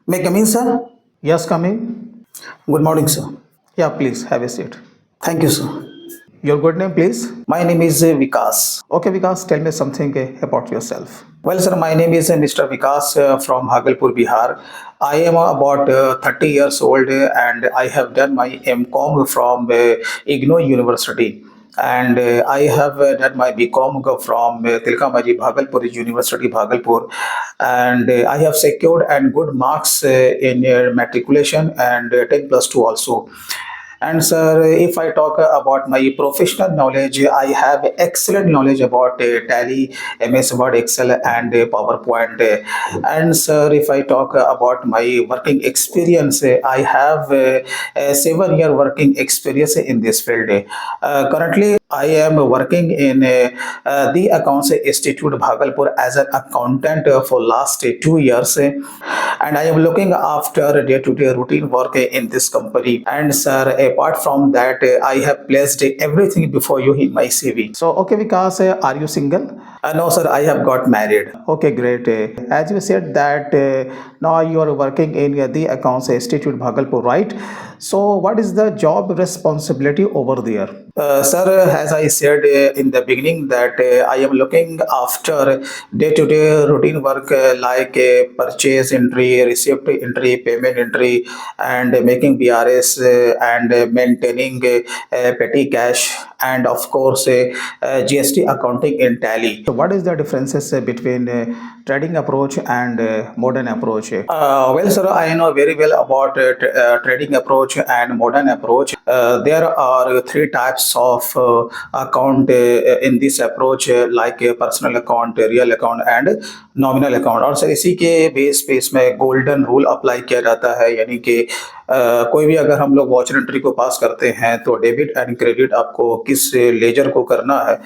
May I come in, sir? Yes, come in. Good morning, sir. Yeah, please have a seat. Thank you, sir. Your good name, please. My name is Vikas. Okay, Vikas, tell me something about yourself. Well, sir, my name is Mr. Vikas from Bhagalpur, Bihar. I am about 30 years old and I have done my MCOM from IGNOU University. And I have done my BCom from Tilkamaji Bhagalpur University, Bhagalpur. And I have secured and good marks in matriculation and 10 plus 2 also. And sir, if I talk about my professional knowledge, I have excellent knowledge about Tally, MS Word, Excel, and PowerPoint. And sir, if I talk about my working experience, I have a 7-year working experience in this field. Currently, I am working in the Accounts Institute Bhagalpur as an accountant for last 2 years, and I am looking after day-to-day routine work in this company. And sir, apart from that, I have placed everything before you in my CV. So, okay, Vikas, are you single? No, sir, I have got married. Okay, great. As you said that now you are working in the Accounts Institute Bhagalpur, right? So, what is the job responsibility over there? Sir, as I said in the beginning, that I am looking after day-to-day routine work like purchase entry, receipt entry, payment entry, and making BRS and maintaining petty cash, and of course GST accounting in Tally. So, what is the differences between trading approach and modern approach? Well, sir, I know very well about trading approach and modern approach. There are three types of account in this approach, like personal account, real account, and nominal account. और sir इसी के base पे इसमें golden rule apply किया जाता है, यानी कि कोई भी अगर हम लोग वॉचर एंट्री को पास करते हैं तो डेबिट एंड क्रेडिट आपको किस लेजर को करना है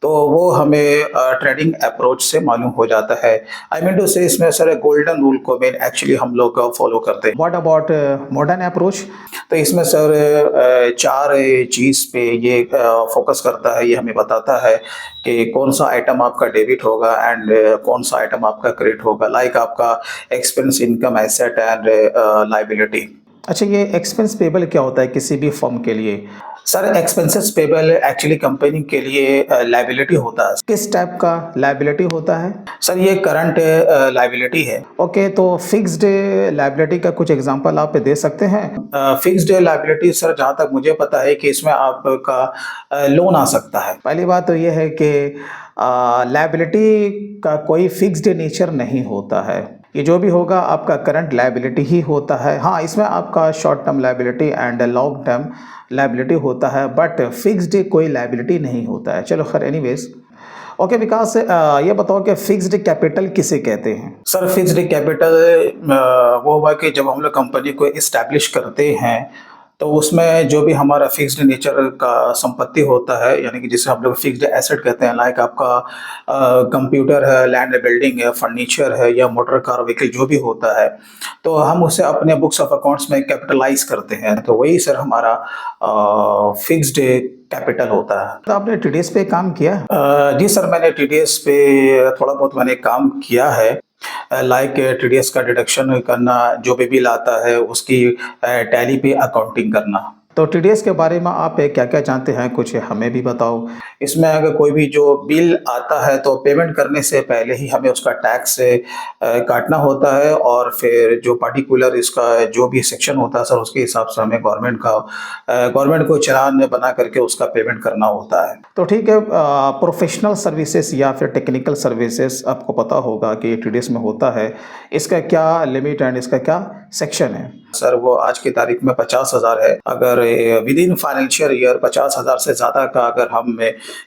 तो वो हमें ट्रेडिंग अप्रोच से मालूम हो जाता है. आई मीन टू से इसमें सर गोल्डन रूल को मेन एक्चुअली हम लोग फॉलो करते हैं. What about modern approach? तो इसमें सर चार चीज़ पे ये फोकस करता है. ये हमें बताता है कि कौन सा आइटम आपका डेबिट होगा एंड कौन सा आइटम आपका क्रेडिट होगा, लाइक आपका expense, income, asset and liability. अच्छा, ये एक्सपेंस पेबल क्या होता है किसी भी फर्म के लिए? Sir expenses payable actually company के लिए लायबिलिटी होता है. किस टाइप का लायबिलिटी होता है? सर ये करंट लायबिलिटी है. ओके, तो फिक्स्ड लायबिलिटी का कुछ एग्जांपल आप दे सकते हैं? फिक्स्ड लायबिलिटी सर जहाँ तक मुझे पता है कि इसमें आपका लोन आ सकता है. पहली बात तो ये है कि लायबिलिटी का कोई फिक्स्ड नेचर नहीं होता है. ये जो भी होगा आपका करंट लायबिलिटी ही होता है. हाँ, इसमें आपका short term liability and long term liability होता है, बट फिक्स्ड कोई लायबिलिटी नहीं होता है. चलो खैर, एनीवेज. ओके विकास, ये बताओ कि फिक्स्ड कैपिटल किसे कहते हैं? सर फिक्स्ड कैपिटल वो हुआ कि जब हम लोग कंपनी को इस्टेब्लिश करते हैं तो उसमें जो भी हमारा फिक्स्ड नेचर का संपत्ति होता है, यानी कि जिसे हम लोग फिक्स्ड एसेट कहते हैं, लाइक आपका कंप्यूटर है, लैंड बिल्डिंग है, फर्नीचर है, या मोटर कार व्हीकल जो भी होता है, तो हम उसे अपने बुक्स ऑफ अकाउंट्स में कैपिटलाइज करते हैं. तो वही सर हमारा फिक्स्ड कैपिटल होता है. तो आपने टीडीएस पे काम किया? जी सर, मैंने टीडीएस पे थोड़ा बहुत मैंने काम किया है, लाइक टीडीएस का डिडक्शन करना, जो भी बिल आता है उसकी टैली पे अकाउंटिंग करना. तो टीडीएस के बारे में आप क्या क्या जानते हैं, कुछ हमें भी बताओ. इसमें अगर कोई भी जो बिल आता है तो पेमेंट करने से पहले ही हमें उसका टैक्स काटना होता है, और फिर जो पार्टिकुलर इसका जो भी सेक्शन होता है सर उसके हिसाब से हमें गवर्नमेंट को चालान बना करके उसका पेमेंट करना होता है. तो ठीक है, प्रोफेशनल सर्विसेज या फिर टेक्निकल सर्विसेज आपको पता होगा कि टीडीएस में होता है, इसका क्या लिमिट एंड इसका क्या सेक्शन है? सर वो आज की तारीख में 50,000 है. अगर विद इन फाइनेंशियल ईयर 50,000 से ज़्यादा का अगर हम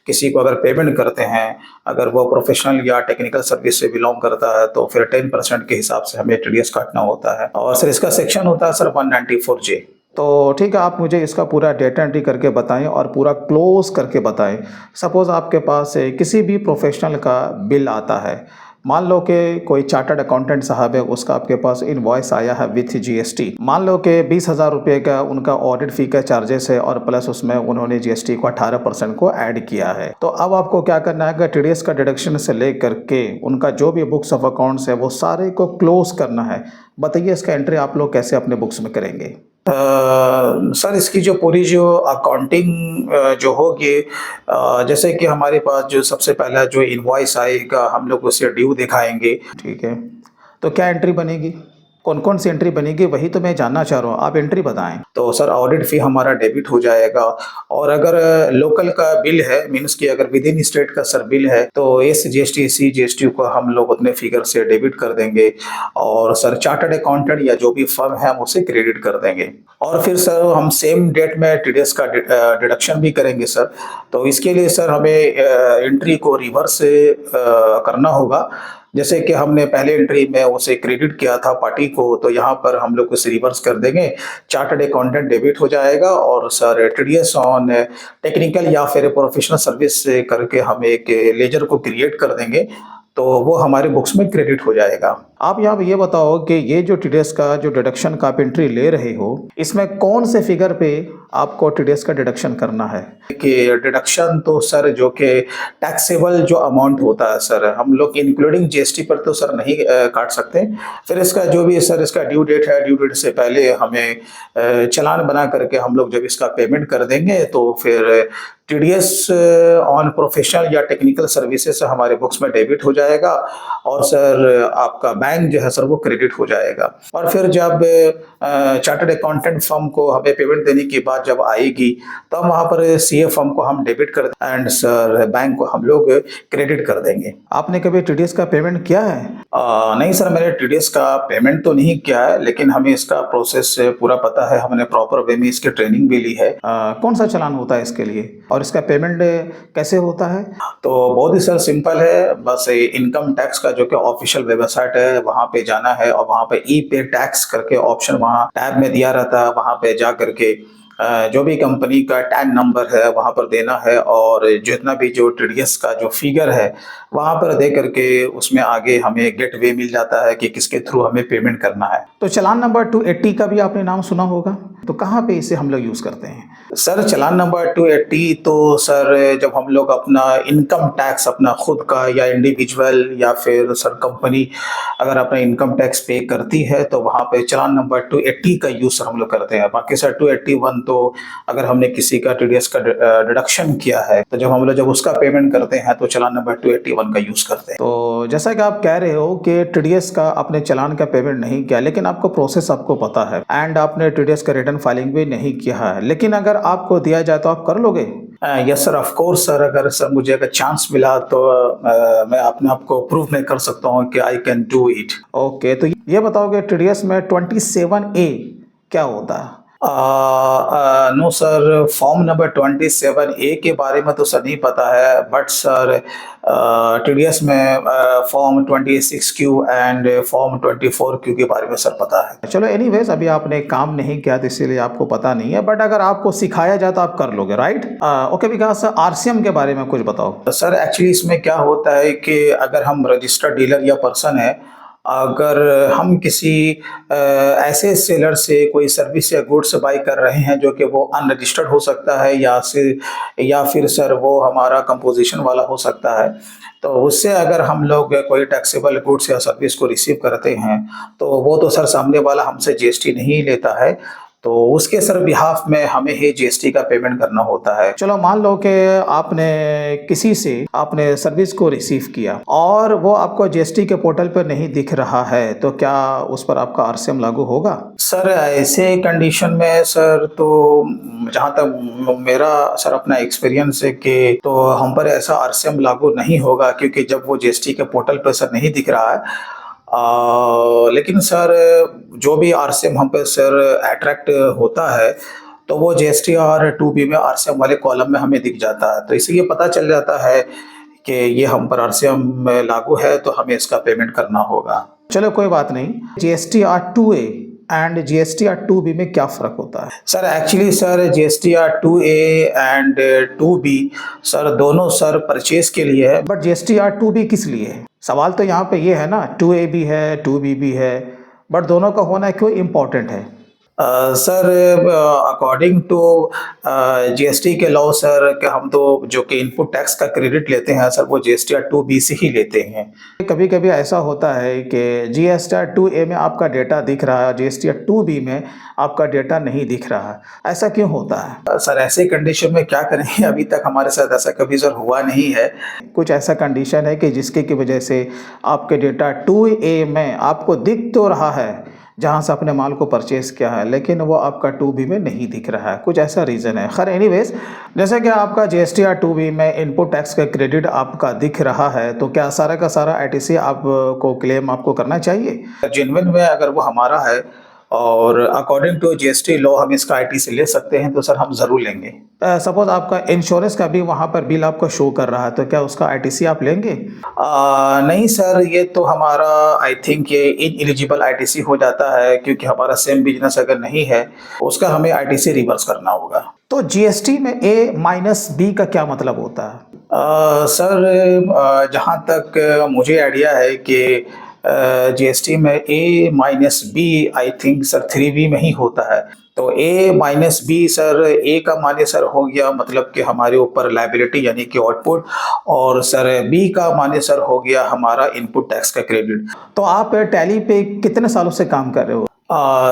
किसी को अगर पेमेंट करते हैं, अगर वो प्रोफेशनल या टेक्निकल सर्विस से बिलोंग करता है, तो फिर 10% के हिसाब से हमें टीडीएस काटना होता है. और सर इसका सेक्शन होता है सर 194J. तो ठीक है, आप मुझे इसका पूरा डेटा एंट्री करके बताएं और पूरा क्लोज करके बताएं. सपोज़ आपके पास किसी भी प्रोफेशनल का बिल आता है, मान लो कि कोई चार्टर्ड अकाउंटेंट साहब है, उसका आपके पास इनवॉइस आया है विथ जीएसटी। मान लो कि 20,000 रुपये का उनका ऑडिट फी का चार्जेस है और प्लस उसमें उन्होंने जीएसटी को 18% को ऐड किया है। तो अब आपको क्या करना है कि टीडीएस का डिडक्शन से लेकर के उनका जो भी बुक्स ऑफ अकाउंट्स है वो सारे को क्लोज करना है। बताइए इसका एंट्री आप लोग कैसे अपने बुक्स में करेंगे? सर इसकी जो पूरी जो अकाउंटिंग जो होगी, जैसे कि हमारे पास जो सबसे पहला जो इनवॉइस आएगा हम लोग उसे ड्यू दिखाएंगे। ठीक है, तो क्या एंट्री बनेगी? कौन कौन सी एंट्री बनेगी वही तो मैं जानना चाह रहा हूँ, आप एंट्री बताएं। तो सर ऑडिट फी हमारा डेबिट हो जाएगा, और अगर लोकल का बिल है मीन्स कि अगर विद इन स्टेट का सर बिल है तो एस जीएसटी सी जीएसटी को हम लोग उतने फिगर से डेबिट कर देंगे, और सर चार्टर्ड अकाउंटेंट या जो भी फर्म है हम उसे क्रेडिट कर देंगे। और फिर सर हम सेम डेट में टीडीएस का डिडक्शन भी करेंगे सर। तो इसके लिए सर हमें एंट्री को रिवर्स करना होगा। जैसे कि हमने पहले एंट्री में उसे क्रेडिट किया था पार्टी को, तो यहाँ पर हम लोग उसे रिवर्स कर देंगे, चार्टर्ड अकाउंटेंट डेबिट हो जाएगा, और सर टीडीएस ऑन टेक्निकल या फिर प्रोफेशनल सर्विस करके हम एक लेजर को क्रिएट कर देंगे, तो वो हमारे बुक्स में क्रेडिट हो जाएगा। आप यहाँ ये बताओ कि ये जो टीडीएस का जो डिडक्शन का आप एंट्री ले रहे हो, इसमें कौन से फिगर पे आपको टीडीएस का डिडक्शन करना है? कि डिडक्शन तो सर जो कि टैक्सेबल जो अमाउंट होता है सर, हम लोग इंक्लूडिंग जीएसटी पर तो सर नहीं काट सकते। फिर इसका जो भी सर इसका ड्यू डेट है, ड्यू डेट से पहले हमें चालान बना करके हम लोग जब इसका पेमेंट कर देंगे तो फिर टीडीएस ऑन प्रोफेशनल या टेक्निकल सर्विसेज हमारे बुक्स में डेबिट हो जाएगा, और सर आपका बैंक जो है सर वो क्रेडिट हो जाएगा। और फिर जब चार्टर्ड अकाउंटेंट फर्म को हमें पेमेंट देने की बात जब आएगी तो हम वहाँ पर सीए फर्म को हम डेबिट कर एंड सर बैंक को हम लोग क्रेडिट कर देंगे। आपने कभी टीडीएस का पेमेंट किया है? नहीं सर, मैंने टीडीएस का पेमेंट तो नहीं किया है, लेकिन हमें इसका प्रोसेस पूरा पता है, हमने प्रॉपर वे में इसकी ट्रेनिंग भी ली है। कौन सा चालान होता है इसके लिए और इसका पेमेंट कैसे होता है? तो बहुत ही सर सिंपल है, बस इनकम टैक्स का जो कि ऑफिशियल वेबसाइट है वहाँ पे जाना है, और वहाँ पे ई पे टैक्स करके ऑप्शन वहाँ टैब में दिया रहता है, वहाँ पे जा करके जो भी कंपनी का टैग नंबर है वहाँ पर देना है, और जितना भी जो टीडीएस का जो फिगर है वहाँ पर दे करके उसमें आगे हमें गेट वे मिल जाता है कि किसके थ्रू हमें पेमेंट करना है। तो चालान नंबर 280 का भी आपने नाम सुना होगा, तो कहाँ पे इसे हम लोग यूज़ करते हैं? सर चालान नंबर 280 तो सर जब हम लोग अपना इनकम टैक्स अपना खुद का या इंडिविजुअल या फिर सर कंपनी अगर अपना इनकम टैक्स पे करती है तो वहाँ पे चालान नंबर 280 का यूज़ हम लोग करते हैं। बाकी सर 281 तो अगर हमने किसी का टीडीएस का डिडक्शन किया है तो जब हम लोग जब उसका पेमेंट करते हैं तो चालान नंबर 281 का यूज़ करते हैं। तो जैसा कि आप कह रहे हो कि टीडीएस का आपने चालान का पेमेंट नहीं किया, लेकिन आपको प्रोसेस आपको पता है एंड आपने टीडीएस का रिटर्न फाइलिंग भी नहीं किया है, लेकिन अगर आपको दिया जाए तो आप कर लोगे? Yes sir, of course sir, अगर सर मुझे अगर चांस मिला तो मैं अपने आप को प्रूव नहीं कर सकता हूँ कि I can do it. Okay, तो ये बताओगे टीडीएस में 27A क्या होता है? No sir, form number 27A के बारे में तो सर नहीं पता है, बट सर टीडीएस में form 26Q and form 24Q के बारे में सर पता है। चलो एनीवेज, अभी आपने काम नहीं किया तो इसीलिए आपको पता नहीं है, बट अगर आपको सिखाया जाए तो आप कर लोगे, राइट? ओके विकास, आरसीएम के बारे में कुछ बताओ। सर एक्चुअली इसमें क्या होता है कि अगर हम रजिस्टर्ड डीलर या पर्सन है, अगर हम किसी ऐसे सेलर से कोई सर्विस या गुड्स बाई कर रहे हैं जो कि वो अनरजिस्टर्ड हो सकता है या फिर सर वो हमारा कंपोजिशन वाला हो सकता है, तो उससे अगर हम लोग कोई टैक्सेबल गुड्स या सर्विस को रिसीव करते हैं तो वो तो सर सामने वाला हमसे जीएसटी नहीं लेता है, तो उसके सर बिहाफ में हमें ही जीएसटी का पेमेंट करना होता है। चलो मान लो कि आपने किसी से आपने सर्विस को रिसीव किया और वो आपको जीएसटी के पोर्टल पर नहीं दिख रहा है, तो क्या उस पर आपका आरसीएम लागू होगा? सर ऐसे कंडीशन में सर तो जहाँ तक मेरा सर अपना एक्सपीरियंस है कि तो हम पर ऐसा आरसीएम लागू नहीं होगा, क्योंकि जब वो जीएसटी के पोर्टल पर सर नहीं दिख रहा है। लेकिन सर जो भी आरसीएम हम पे सर अट्रैक्ट होता है तो वो जीएसटी और 2B में आरसीएम वाले कॉलम में हमें दिख जाता है, तो इसलिए पता चल जाता है कि ये हम पर आरसीएम लागू है तो हमें इसका पेमेंट करना होगा। चलो कोई बात नहीं, GSTR 2A and GSTR 2B में क्या फ़र्क होता है? Sir actually sir GSTR 2A and 2B sir दोनों सर परचेज के लिए है। बट जीएसटीआर 2B किस लिए है? सवाल तो यहाँ पे ये है ना, 2A भी है 2B भी है, बट दोनों का होना क्यों इम्पोर्टेंट है? सर, अकॉर्डिंग टू जीएसटी के लॉ सर, कि हम तो जो कि इनपुट टैक्स का क्रेडिट लेते हैं सर, वो जीएसटी 2B से ही लेते हैं। कभी कभी ऐसा होता है कि जीएसटी 2A में आपका डेटा दिख रहा है, जीएसटी 2B में आपका डेटा नहीं दिख रहा है, ऐसा क्यों होता है? सर ऐसे कंडीशन में क्या करें, अभी तक हमारे साथ ऐसा कभी सर हुआ नहीं है। कुछ ऐसा कंडीशन है कि जिसके की वजह से आपके डेटा 2A में आपको दिख तो रहा है जहाँ से आपने माल को परचेज किया है, लेकिन वो आपका 2B में नहीं दिख रहा है, कुछ ऐसा रीज़न है। खैर एनीवेज, जैसे कि आपका जीएसटी 2B में इनपुट टैक्स का क्रेडिट आपका दिख रहा है, तो क्या सारा का सारा आईटीसी आपको क्लेम आपको करना चाहिए? जेन्युइन में अगर वो हमारा है और अकॉर्डिंग टू जीएसटी लॉ हम इसका आईटी से ले सकते हैं, तो सर हम ज़रूर लेंगे। सपोज आपका इंश्योरेंस का भी वहाँ पर बिल आपको शो कर रहा है, तो क्या उसका आईटीसी आप लेंगे? नहीं सर, ये तो हमारा आई थिंक ये इन एलिजिबल आईटीसी हो जाता है, क्योंकि हमारा सेम बिजनेस अगर नहीं है उसका हमें आईटीसी रिवर्स करना होगा। तो जीएसटी में A-B का क्या मतलब होता है? सर, जहाँ तक मुझे आइडिया है कि जीएसटी में A-B I think sir 3B में ही होता है। तो A-B सर, ए का माने सर हो गया मतलब कि हमारे ऊपर लायबिलिटी यानी कि आउटपुट, और सर बी का माने सर हो गया हमारा इनपुट टैक्स का क्रेडिट। तो आप टैली पे कितने सालों से काम कर रहे हो?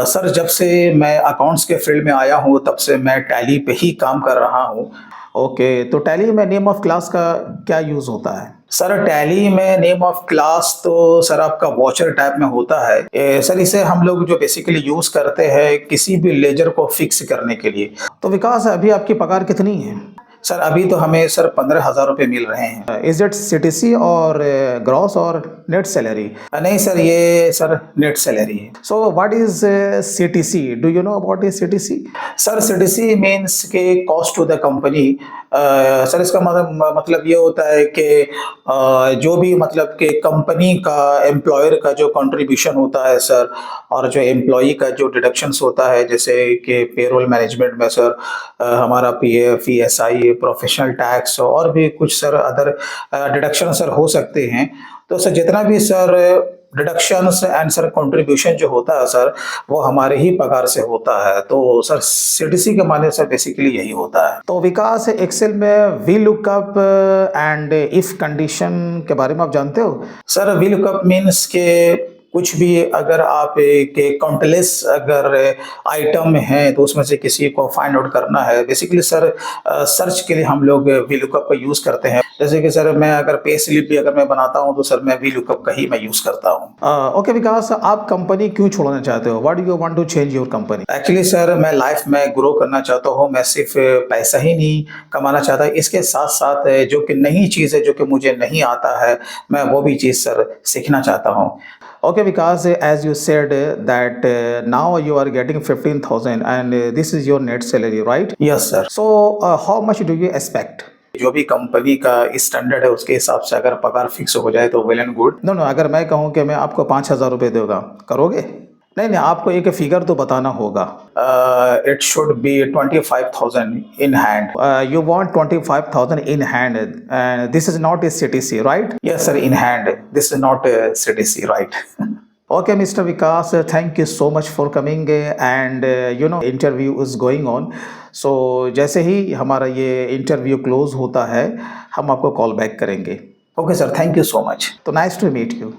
सर जब से मैं अकाउंट्स के फील्ड में आया हूँ तब से मैं टैली पे ही काम कर रहा हूँ। ओके, तो टैली में नेम ऑफ क्लास का क्या यूज़ होता है? सर टैली में नेम ऑफ क्लास तो सर आपका वॉचर टाइप में होता है। सर इसे हम लोग जो बेसिकली यूज़ करते हैं किसी भी लेजर को फिक्स करने के लिए। तो विकास, अभी आपकी पगार कितनी है? सर अभी तो हमें सर 15,000 रुपये मिल रहे हैं। इज इट सीटीसी और ग्रॉस और नेट सैलरी? नहीं सर, ये सर नेट सैलरी है। So what is CTC? Do you know about is CTC? Sir CTC means के cost to the company. Sir इसका मतलब ये होता है कि जो भी मतलब कि कंपनी का एम्प्लॉयर का जो कंट्रीब्यूशन होता है सर, और जो एम्प्लॉई का जो डिडक्शंस होता है, जैसे कि पेरोल मैनेजमेंट में सर हमारा पीएफ, ईएसआई, प्रोफेशनल टैक्स और भी कुछ सर अदर डिडक्शन सर हो सकते हैं। तो सर जितना भी sir deductions and sir contribution जो होता है सर, वो हमारे ही पगार से होता है। तो सर सीटीसी के माने सर बेसिकली यही होता है। तो विकास, एक्सेल में V lookup and if condition के बारे में आप जानते हो? सर वी लुकअप मीन्स के कुछ भी अगर आप के काउंटलेस अगर आइटम है तो उसमें से किसी को फाइंड आउट करना है, बेसिकली सर सर्च के लिए हम लोग वी लुकअप का यूज़ करते हैं। जैसे कि सर मैं अगर पे स्लिप भी अगर मैं बनाता हूं तो सर मैं वी लुकअप का ही मैं यूज़ करता हूं। ओके विकास, आप कंपनी क्यों छोड़ना चाहते हो? What do you want to change your company? Actually sir मैं लाइफ में ग्रो करना चाहता हूँ। मैं सिर्फ पैसा ही नहीं कमाना चाहता, इसके साथ साथ जो कि नई चीज़ है जो कि मुझे नहीं आता है, मैं वो भी चीज़ सर सीखना चाहता हूँ। Okay, because as you said that now you are getting 15,000 and this is your net salary, right? Yes sir. So how much do you expect? जो भी कंपनी का स्टैंडर्ड है उसके हिसाब से अगर पगार फिक्स हो जाए तो well and good. No no, अगर मैं कहूँ कि मैं आपको 5,000 रुपये दूंगा, करोगे? नहीं नहीं, आपको एक फिगर तो बताना होगा। It should be 25,000 in hand. You want 25,000 in hand and this is not a CTC, right? Yes sir, in hand, this is not CTC, right. Okay, Mr. Vikas, thank you so much for coming and interview is going on. So जैसे ही हमारा ये interview close होता है हम आपको call back करेंगे। Okay sir, thank you so much. तो nice to meet you.